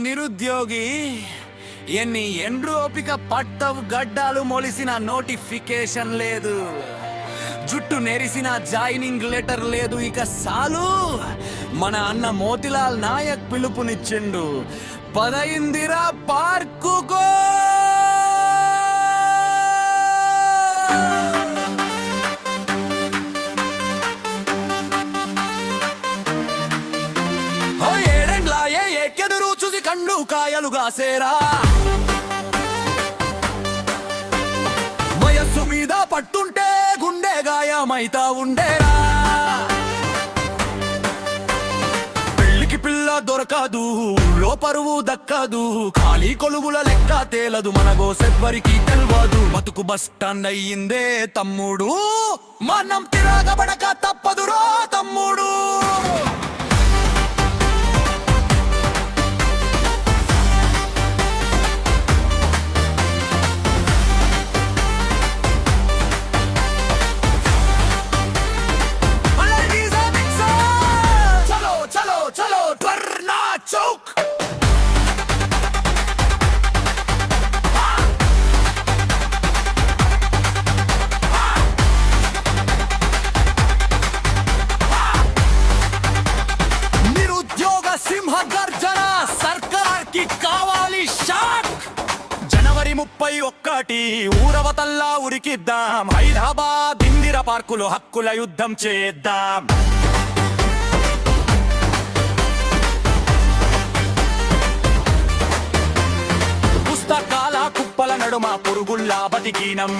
నిరుద్యోగి ఎన్ని ఎండ్రు ఓపిక పట్టవు గడ్డాలు మొలిసిన నోటిఫికేషన్ లేదు, జుట్టు నెరిసిన జాయినింగ్ లెటర్ లేదు. ఇక సాలు మన అన్న మోతిలాల్ నాయక్ పిలుపునిచ్చిండు, పదయిందిరా పార్కుకో. ఏకెదురు చూసి కండు కాయలు గాసేరా, వయస్సు మీద పట్టుంటే గుండె గాయమైతా ఉండేరా. పెళ్లికి పిల్ల దొరకదు, ఊళ్ళో పరువు దక్కదు, ఖాళీ కొలువుల లెక్క తేలదు, మన గోసెవ్వరికి తెల్వదు. బతుకు బస్ స్టాండ్ అయ్యిందే తమ్ముడు, మనం తిరగబడక తప్పదురో తమ్ముడు. జనవరి 31 ఊరవతల్లా ఉరికిద్దాం, హైదరాబాద్ ఇందిరా పార్కులో హక్కుల యుద్ధం చేద్దాం. పుస్తకాల కుప్పల నడుమ పురుగుల్లా బతికినం,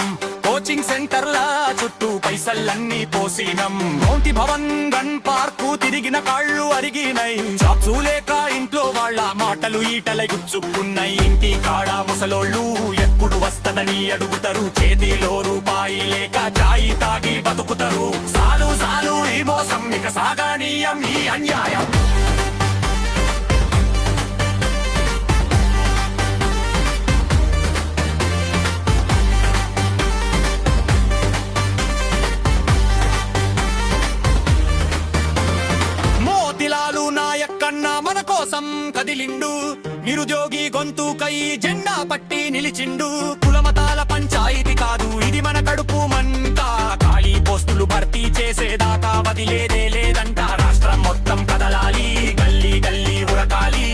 కోచింగ్ సెంటర్ల చుట్టూ పైసల్లన్నీ పోసినం. మౌంటి భవన్ గన్ పార్కు తిరిగిన కాళ్ళు అరిగినై, జాబ్స్ లేక ఇంట్లో వాళ్ళ మాటలు ఈటలై గుచ్చుకున్నాయి. ఇంటి కాడ ముసలోళ్ళు ఎప్పుడు వస్తదని అడుగుతారు, చేతిలో రూపాయి లేక చాయి తాగి బతుకుతారు. సాలు సాలు ఈ మోసం, ఇక సాగనీయం ఈ అన్యాయం. మన కోసం కదిలిండు, నిరుద్యోగి గొంతుకై జెండా పట్టి నిలిచిండు. కులమతాల పంచాయితీ కాదు ఇది మన కడుపు మంట, ఖాళీ పోస్టులు భర్తీ చేసేదాకా వదిలేదే లేదంట. రాష్ట్రం మొత్తం కదలాలి, గల్లీ గల్లీ ఉరకాలి.